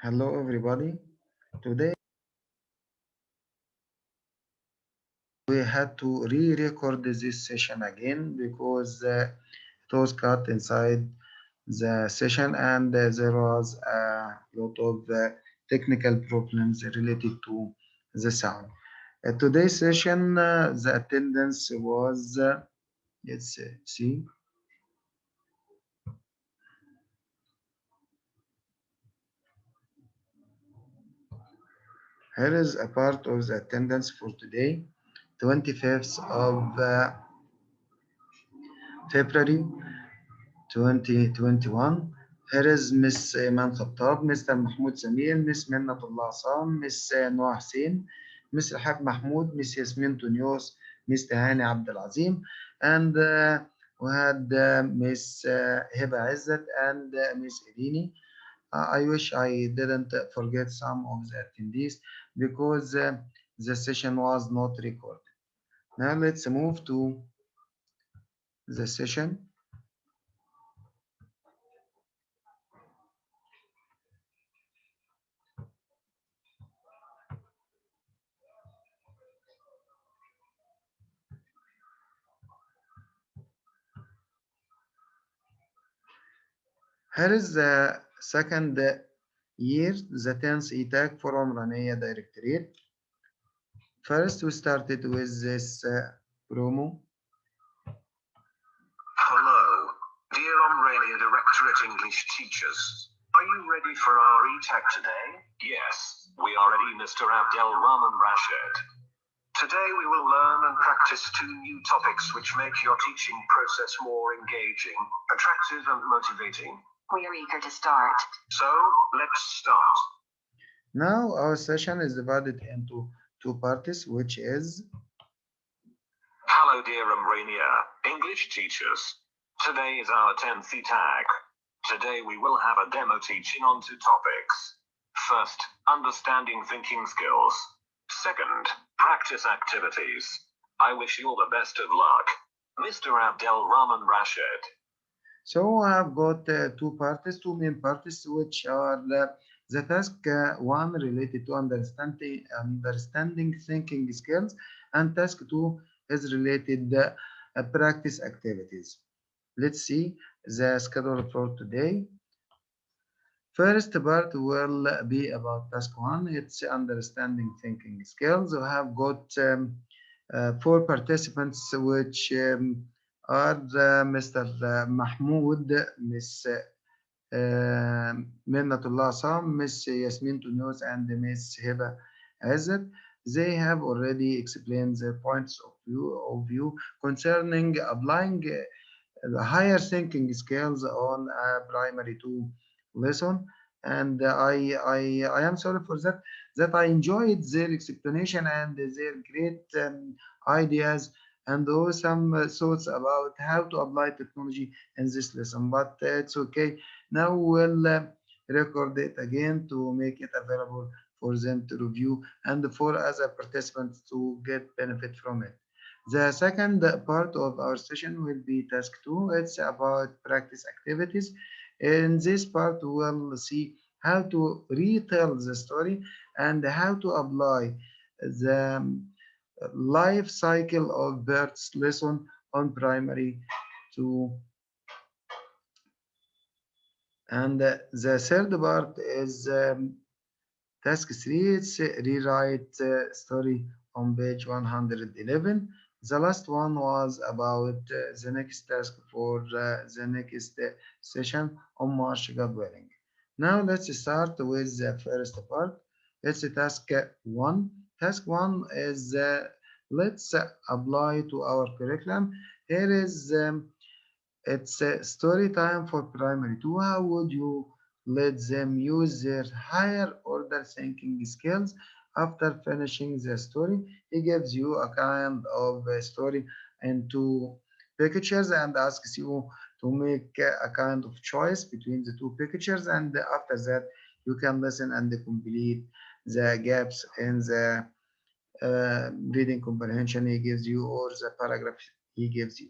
Hello everybody. Today we had to re-record this session again because it was cut inside the session and there was a lot of technical problems related to the sound. Today's session, the attendance was, let's see, here is a part of the attendance for today, 25th of February 2021. Here is Miss Iman Khattab, Mr. Mahmoud Samir, Miss Milna Assam, Miss Noah Hussein, Miss Rahab Mahmoud, Miss Yasmin Tunyos, Miss Tahani Abdelazim, and we had Miss Heba Izzat and Miss Edini. I wish I didn't forget some of the attendees because the session was not recorded. Now let's move to the session. Here is the second year, the 10th ETAG for Omrania Directorate. First, we started with this promo. Hello, dear Omrania Directorate English teachers. Are you ready for our ETAG today? Yes, we are ready, Mr. Abdel Rahman Rashid. Today we will learn and practice two new topics which make your teaching process more engaging, attractive and motivating. We are eager to start. So, let's start. Now our session is divided into two parts, which is Hello dear Omrania, English teachers. Today is our 10th ETAG. Today we will have a demo teaching on two topics. First, understanding thinking skills. Second, practice activities. I wish you all the best of luck. Mr. Abdel Rahman Rashid. so I've got two main parts, which are the task one related to understanding thinking skills, and task two is related practice activities. Let's see the schedule for today. First part will be about task one. It's understanding thinking skills. We have got four participants, which are Mr. Mahmoud, Miss Minnatullah Sam, Miss Yasmin Tunos, and Miss Heba Azad. They have already explained their points of view concerning applying the higher thinking skills on a primary two lesson, and I am sorry for that I enjoyed their explanation and their great ideas and some thoughts about how to apply technology in this lesson, but it's okay. Now we'll record it again to make it available for them to review and for other participants to get benefit from it. The second part of our session will be task two. It's about practice activities. In this part, we'll see how to retell the story and how to apply the life cycle of birds lesson on primary two. And the third part is task three. It's rewrite story on page 111. The last one was about the next task for the next session on March Godwelling. Now let's start with the first part. It's task one. Task one is let's apply to our curriculum. Here is it's a story time for primary two. How would you let them use their higher order thinking skills after finishing the story? He gives you a kind of a story into pictures and asks you to make a kind of choice between the two pictures, and after that you can listen and complete the gaps in the reading comprehension he gives you or the paragraph he gives you.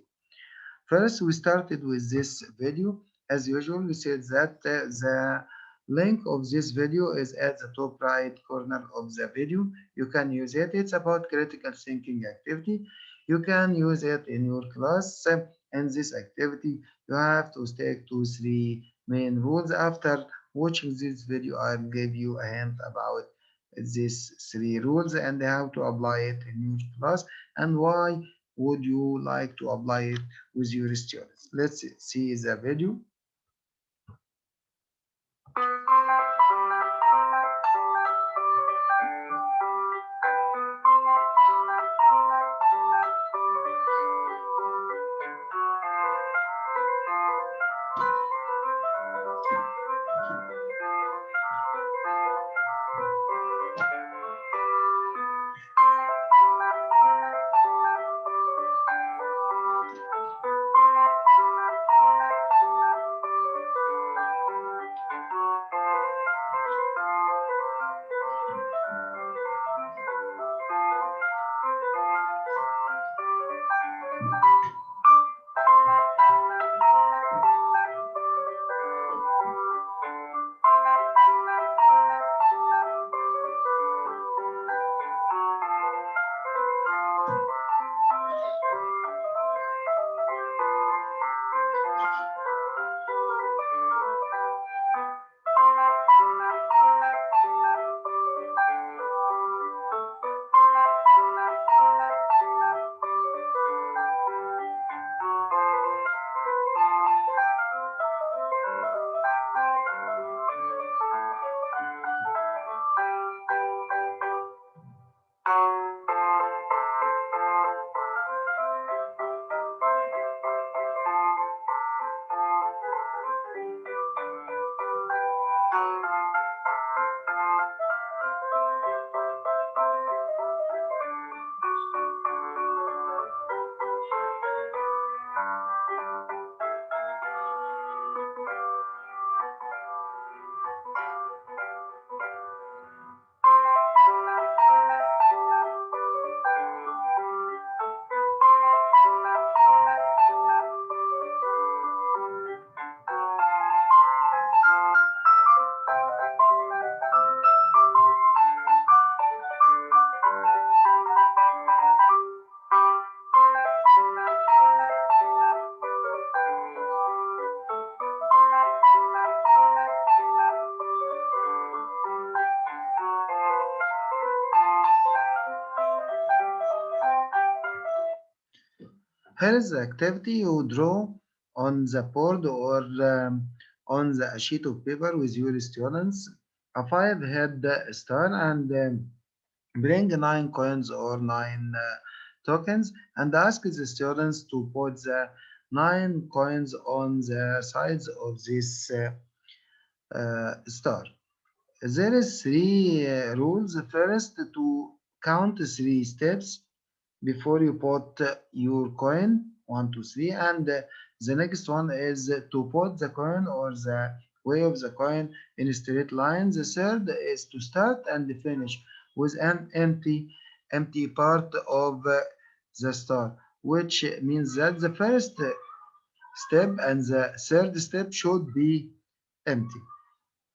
First, we started with this video. As usual, we said that the Link of this video is at the top right corner of the video. You can use it. It's about critical thinking activity. You can use it in your class. In this activity, you have to stick to three main rules. After watching this video, I'll give you a hint about these three rules and how to apply it in your class and why would you like to apply it with your students. Let's see the video. Here is the activity you draw on the board or on the sheet of paper with your students. A five-head star and bring nine coins or nine tokens and ask the students to put the nine coins on the sides of this star. There is three rules. First, to count three steps before you put your coin 1 2 3 and the next one is to put the coin or the way of the coin in a straight line. The third is to start and finish with an empty part of the star, which means that the first step and the third step should be empty.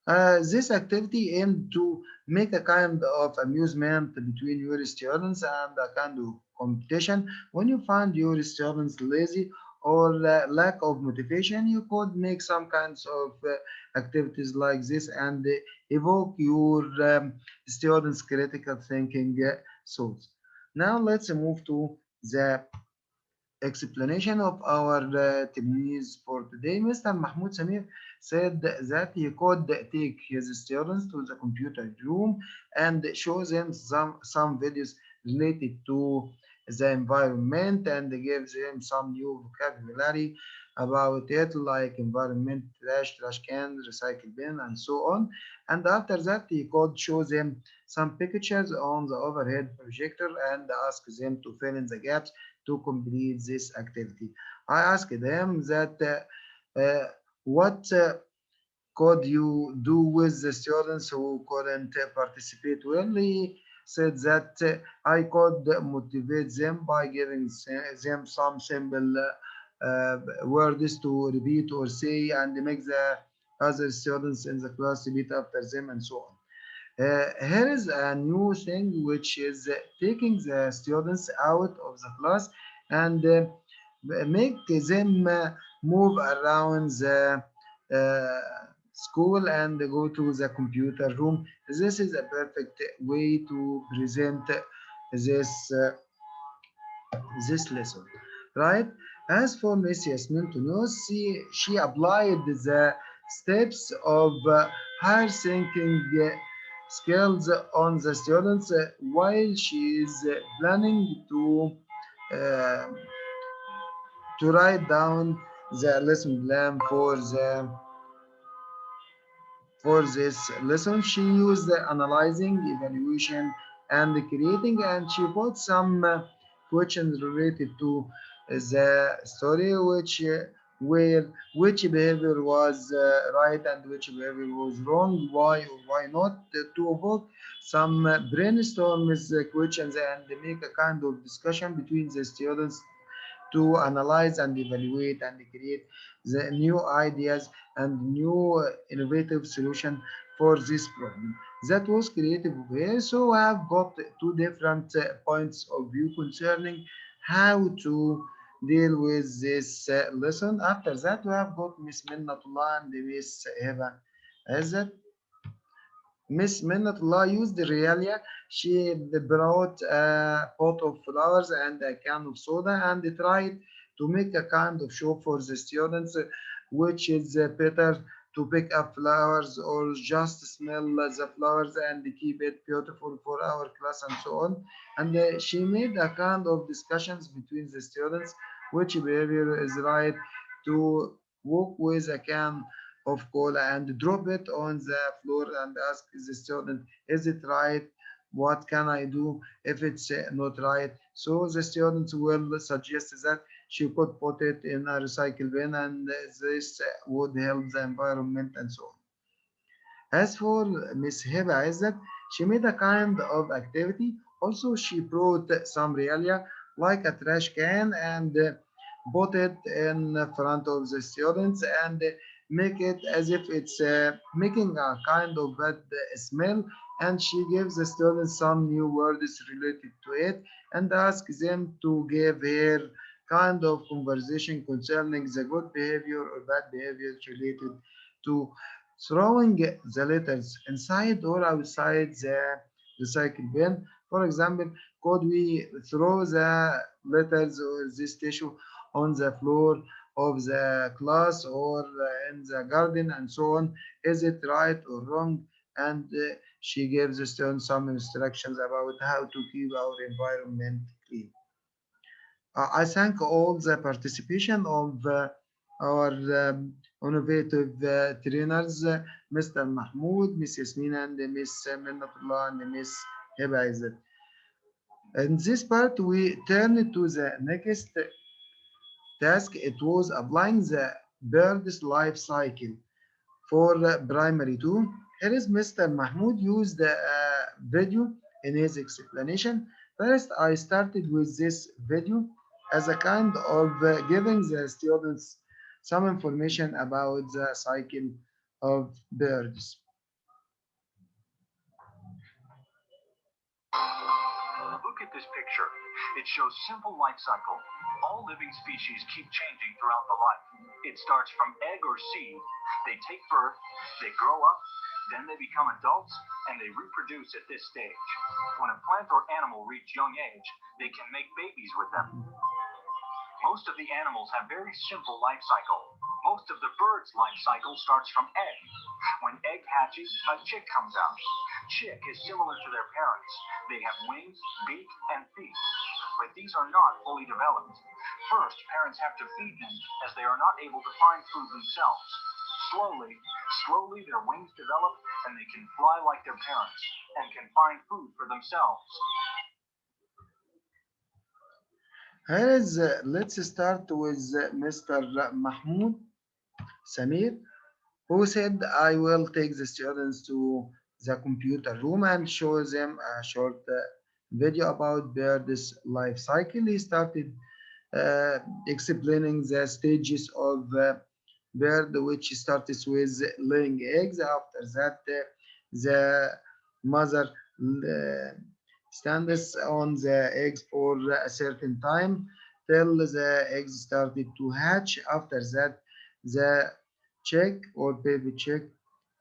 This activity aimed to make a kind of amusement between your students and a kind of competition. When you find your students lazy or lack of motivation, you could make some kinds of activities like this and evoke your students' critical thinking thoughts. Now let's move to the explanation of our techniques for today. Mr. Mahmoud Samir said that he could take his students to the computer room and show them some videos related to the environment and give them some new vocabulary about it, like environment, trash can, recycle bin, and so on. And after that, he could show them some pictures on the overhead projector and ask them to fill in the gaps to complete this activity. I asked them that what could you do with the students who couldn't participate well? He said that I could motivate them by giving them some simple words to repeat or say and make the other students in the class repeat after them, and so on. Here is a new thing which is taking the students out of the class and make them move around the uh, school and go to the computer room. This is a perfect way to present this this lesson, right? As for Miss Yasmin Tunos, she applied the steps of her thinking skills on the students while she is planning uh, to write down the lesson plan for this lesson. She used analyzing, evaluation, and creating, and she put some questions related to the story, where which behavior was right and which behavior was wrong, why or why not, to evoke some brainstorm questions and make a kind of discussion between the students to analyze and evaluate and create the new ideas and new innovative solution for this problem. That was creative way. So I have got two different points of view concerning how to deal with this lesson. After that, we have got Miss Minnatullah and Miss Eva. Is that Miss Minatullah used the realia. She brought a pot of flowers and a can of soda and tried to make a kind of show for the students, which is better to pick up flowers or just smell the flowers and keep it beautiful for our class and so on. And she made a kind of discussions between the students, which behavior is right to walk with a can of cola and drop it on the floor and ask the student, is it right? What can I do if it's not right? So the students will suggest that she could put it in a recycle bin and this would help the environment and so on. As for Miss Heba Izzat, she made a kind of activity. Also, she brought some realia like a trash can and put it in front of the students and make it as if it's making a kind of bad smell. And she gives the students some new words related to it and asks them to give her kind of conversation concerning the good behavior or bad behavior related to throwing the letters inside or outside the recycle bin. For example, could we throw the letters or this tissue on the floor of the class or in the garden and so on? Is it right or wrong? And she gives the students some instructions about how to keep our environment clean. I thank all the participation of our innovative trainers, Mr. Mahmoud, Miss Yasmin, and Miss Minnatullah, and Miss Heba Izzat. In this part, we turn to the next task. It was applying the bird's life cycle for primary 2. Here is Mr. Mahmoud used a video in his explanation. First, I started with this video as a kind of giving the students some information about the cycle of birds. Look at this picture. It shows simple life cycle. All living species keep changing throughout the life. It starts from egg or seed. They take birth, they grow up, then they become adults, and they reproduce at this stage. When a plant or animal reach young age, they can make babies with them. Most of the animals have very simple life cycle. Most of the bird's life cycle starts from egg. When egg hatches, a chick comes out. Chick is similar to their parents. They have wings, beak, and feet. But these are not fully developed. First, parents have to feed them as they are not able to find food themselves. Slowly their wings develop and they can fly like their parents and can find food for themselves. Here is, let's start with Mr. Mahmoud Samir, who said, I will take the students to the computer room and show them a short video about birds' life cycle. He started explaining the stages of bird which starts with laying eggs. After that, the mother stands on the eggs for a certain time till the eggs started to hatch. After that, the chick or baby chick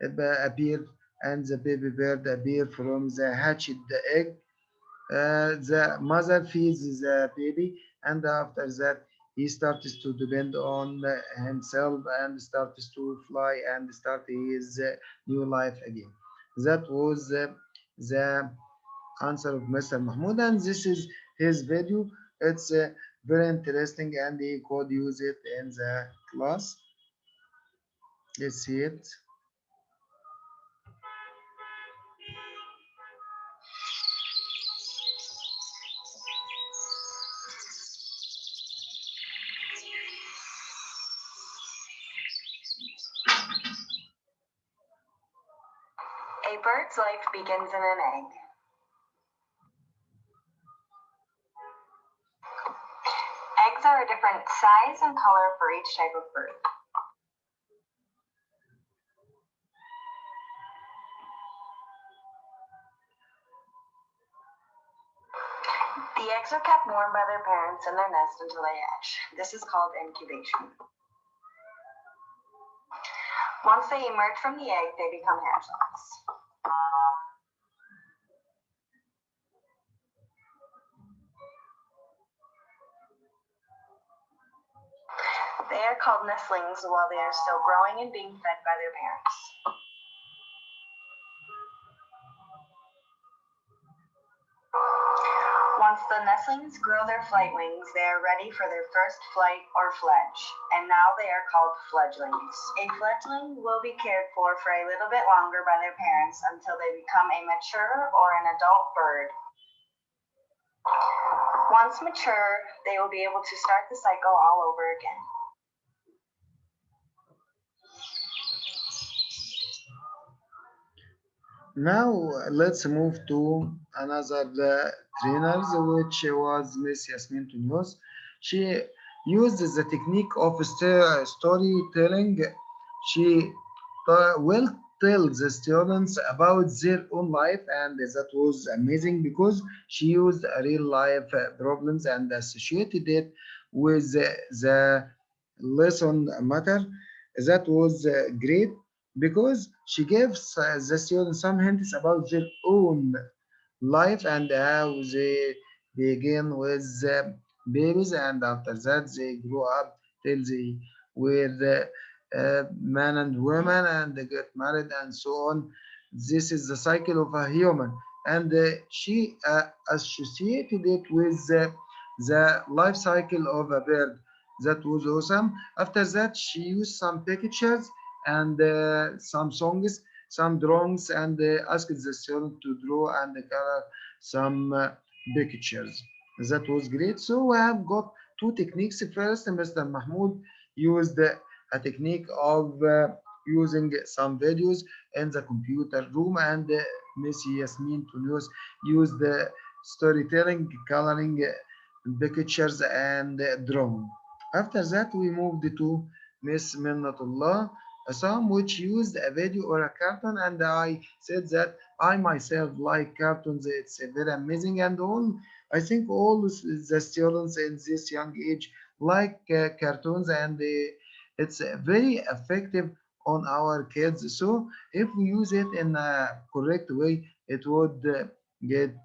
appear and the baby bird appear from the hatched egg. The mother feeds the baby, and after that, he starts to depend on himself and starts to fly and start his new life again. That was the answer of Mr. Mahmoud, and this is his video. It's very interesting, and he could use it in the class. Let's see it. A bird's life begins in an egg. Eggs are a different size and color for each type of bird. The eggs are kept warm by their parents in their nest until they hatch. This is called incubation. Once they emerge from the egg, they become hatchlings. They are called nestlings while they are still growing and being fed by their parents. Once the nestlings grow their flight wings, they are ready for their first flight or fledge, and now they are called fledglings. A fledgling will be cared for a little bit longer by their parents until they become a mature or an adult bird. Once mature, they will be able to start the cycle all over again. Now let's move to another trainer, which was Miss Yasmin Tunyos. She used the technique of storytelling. She will tell the students about their own life, and that was amazing because she used real life problems and associated it with the lesson matter. That was great because she gives the students some hints about their own life and how they begin with babies, and after that they grow up till they were man and woman and they get married and so on. This is the cycle of a human, and she associated it with the life cycle of a bird. That was awesome. After that, she used some pictures and some songs, some drawings, and asked the student to draw and color some pictures. That was great. So we have got two techniques. First, Mr. Mahmoud used a technique of using some videos in the computer room, and Miss Yasmin Tunyos used storytelling, coloring pictures, and drawing. After that, we moved to Miss Minnatullah Assam, which used a video or a cartoon, and I said that I myself like cartoons. It's very amazing, and all I think all the students in this young age like cartoons, and it's very effective on our kids. So if we use it in a correct way, it would get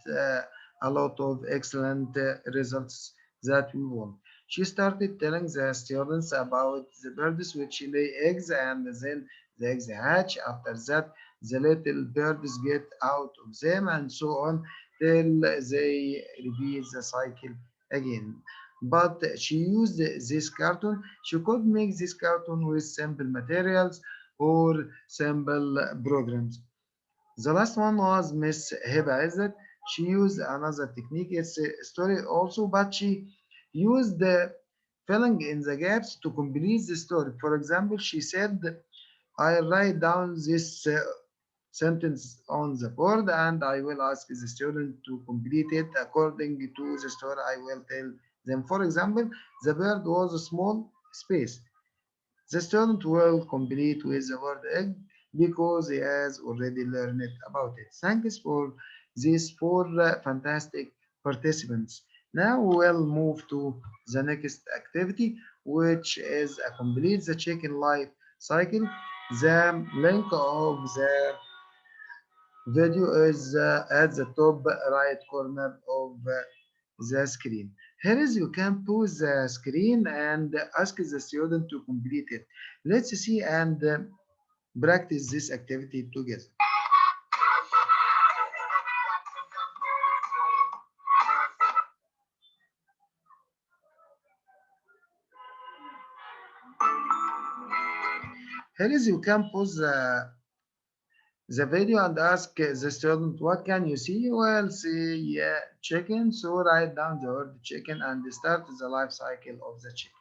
a lot of excellent results that we want. She started telling the students about the birds which lay eggs, and then the eggs hatch. After that, the little birds get out of them and so on till they repeat the cycle again. But she used this cartoon. She could make this cartoon with simple materials or simple programs. The last one was Miss Heba Izzet. She used another technique. It's a story also, but she used the filling in the gaps to complete the story. For example, she said, I write down this sentence on the board and I will ask the student to complete it according to the story I will tell them. For example, the bird was a small space. The student will complete with the word egg because he has already learned about it. Thanks for these four fantastic participants. Now we'll move to the next activity, which is a complete the chicken life cycle. The link of the video is at the top right corner of the screen. Here is you can pause the screen and ask the student to complete it. Let's see and practice this activity together. Here is you can pause the video and ask the student, what can you see? Well, see chicken. So write down the word chicken and start the life cycle of the chicken.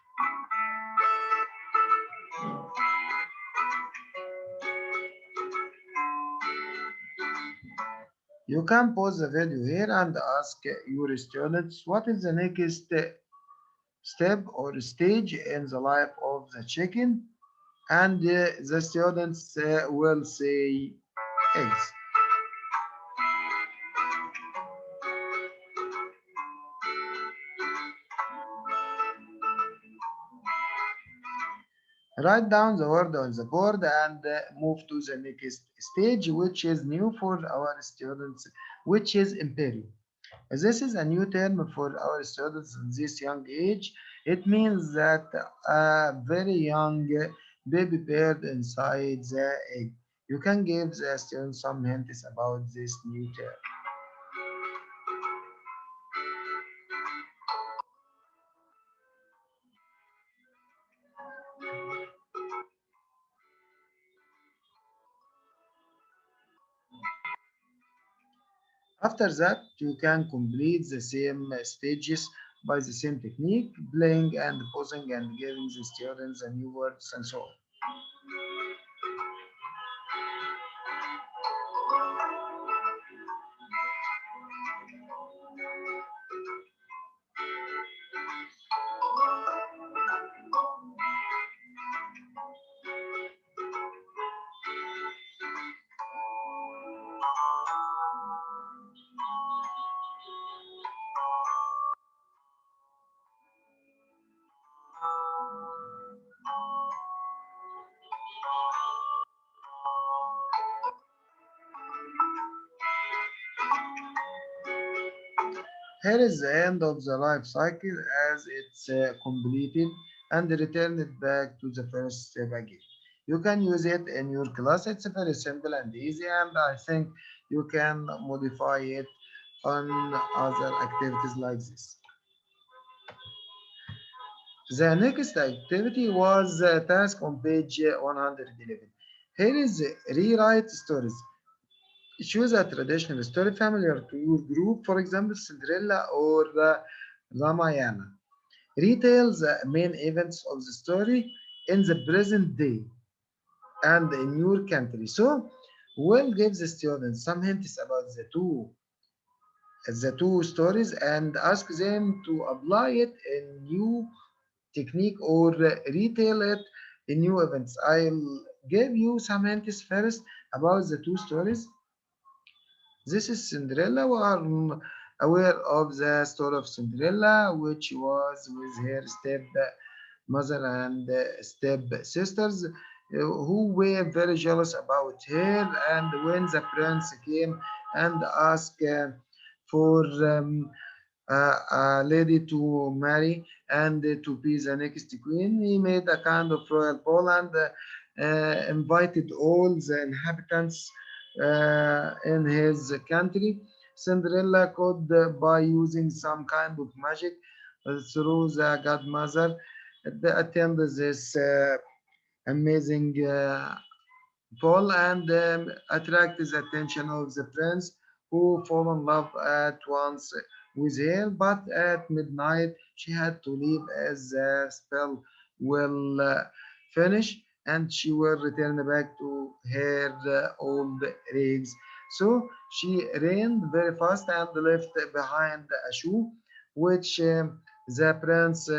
You can pause the video here and ask your students what is the next step or stage in the life of the chicken, and the students will say eggs. Write down the word on the board and move to the next stage, which is new for our students, which is embryo. This is a new term for our students in this young age. It means that a very young baby bird inside the egg. You can give the students some hints about this new term. After that, you can complete the same stages by the same technique, playing and pausing and giving the students the new words and so on. Here is the end of the life cycle as it's completed and returned it back to the first step again. You can use it in your class. It's very simple and easy, and I think you can modify it on other activities like this. The next activity was a task on page 111. Here is rewrite stories. Choose a traditional story familiar to your group, for example, Cinderella or Ramayana. Retell the main events of the story in the present day and in your country. So, we'll give the students some hints about the two stories and ask them to apply it in new technique or retell it in new events. I'll give you some hints first about the two stories. This is Cinderella. We are aware of the story of Cinderella, which was with her step mother and step sisters who were very jealous about her. And when the prince came and asked for a lady to marry and to be the next queen, he made a kind of royal ball and invited all the inhabitants in his country. Cinderella could, by using some kind of magic through the godmother, attend this amazing ball and attract the attention of the prince, who fall in love at once with her. But at midnight, she had to leave as the spell will finish and she will return back to her old rags. So she ran very fast and left behind a shoe, which the prince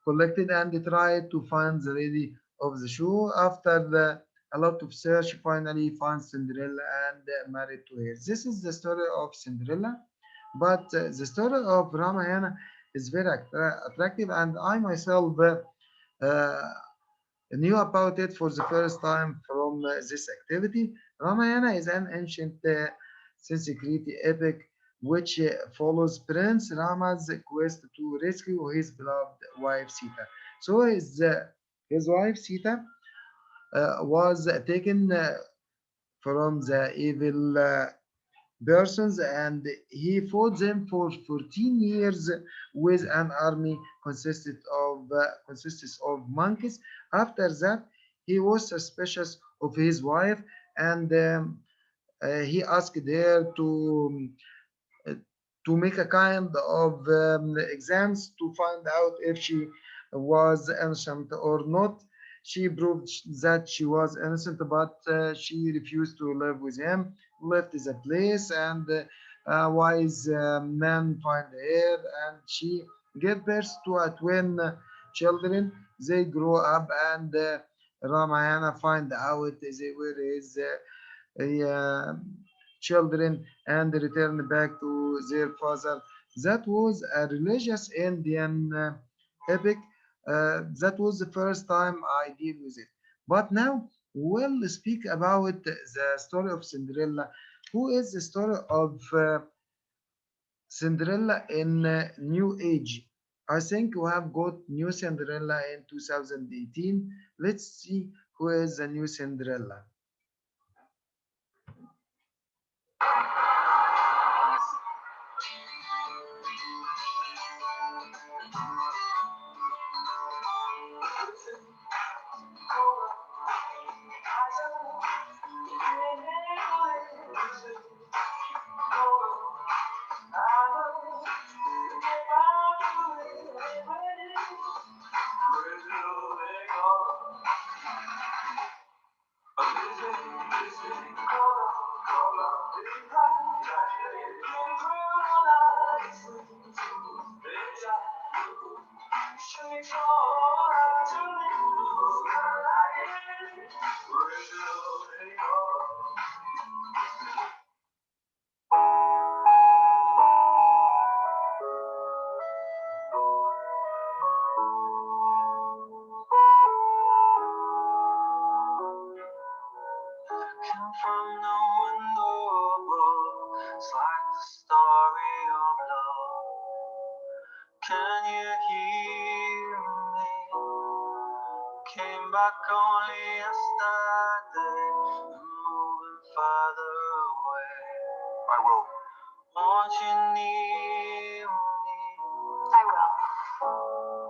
collected and tried to find the lady of the show. After a lot of search, finally found Cinderella and married to her. This is the story of Cinderella, but the story of Ramayana is very attractive, and I myself uh, knew about it for the first time from this activity. Ramayana is an ancient Sanskrit epic which follows Prince Rama's quest to rescue his beloved wife Sita. So his wife Sita was taken from the evil persons, and he fought them for 14 years with an army consists of monkeys. After that, he was suspicious of his wife, and he asked her uh, to make a kind of exams to find out if she was innocent or not. She proved that she was innocent, but she refused to live with him, left the place, and a wise man find her, and she gave birth to a twin children. They grow up, and Ramayana find out they were his uh, children and return back to their father. That was a religious Indian epic. That was the first time I deal with it. But now we'll speak about the story of Cinderella. Who is the story of Cinderella in New Age? I think we have got new Cinderella in 2018. Let's see who is the new Cinderella. Come from no unknowable. It's like the story of love. Can you hear me? Came back only yesterday, moving farther away. I will. Won't you near me? I will.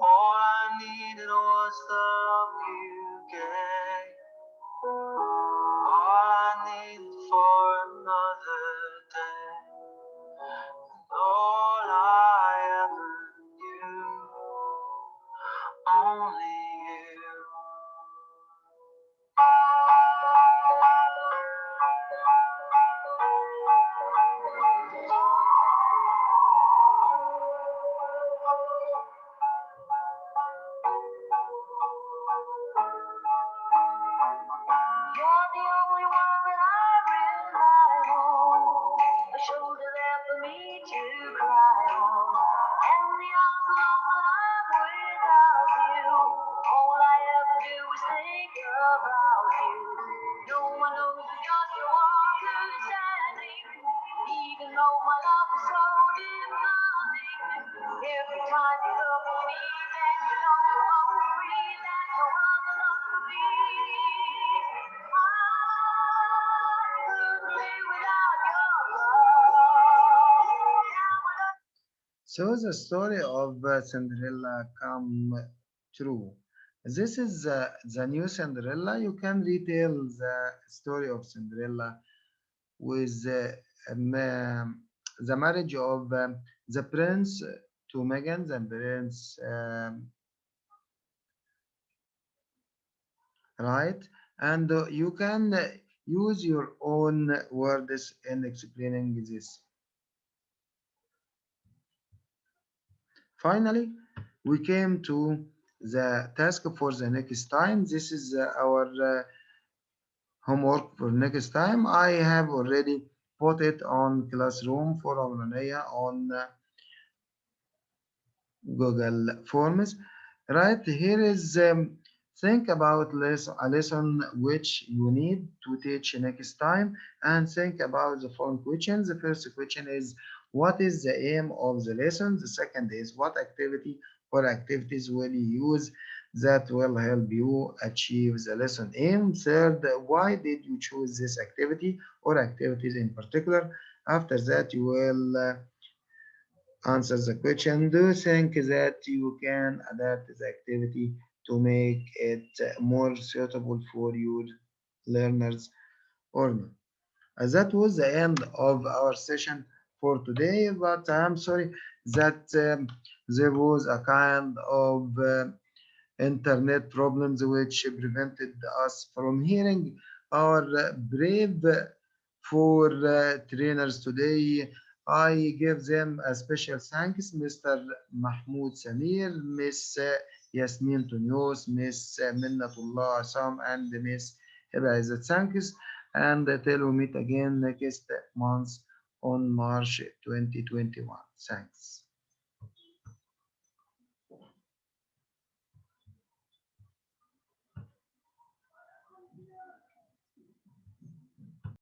All I needed was the love you gave. All I need for another day. And all I ever knew, only you. You're the only one that I rely on, a shoulder there for me to cry on. And the hours alone that I'm without you, all I ever do is think about you. No one knows that you're so understanding, even though my love is so demanding. Every time you look at me, then you know you're up to breathe, and no other love could be. So the story of Cinderella come true. This is the new Cinderella. You can retell the story of Cinderella with the marriage of the prince to Megan, the prince, right? And you can use your own words in explaining this. Finally, we came to the task for the next time. This is our homework for next time. I have already put it on classroom for Omrania on Google Forms. Right here is think about a lesson which you need to teach next time and think about the following questions. The first question is what is the aim of the lesson? The second is what activity or activities will you use that will help you achieve the lesson aim? Third, why did you choose this activity or activities in particular? After that, you will answer the question. Do you think that you can adapt the activity to make it more suitable for your learners or not? That was the end of our session for today, but I'm sorry that there was a kind of internet problems which prevented us from hearing our brave four trainers today. I give them a special thanks, Mr. Mahmoud Samir, Miss Yasmin Tunyos, Miss Minnatullah Assam, and Miss Hiba Izzat. Thanks, and till we meet again next month on March 2021. Thanks.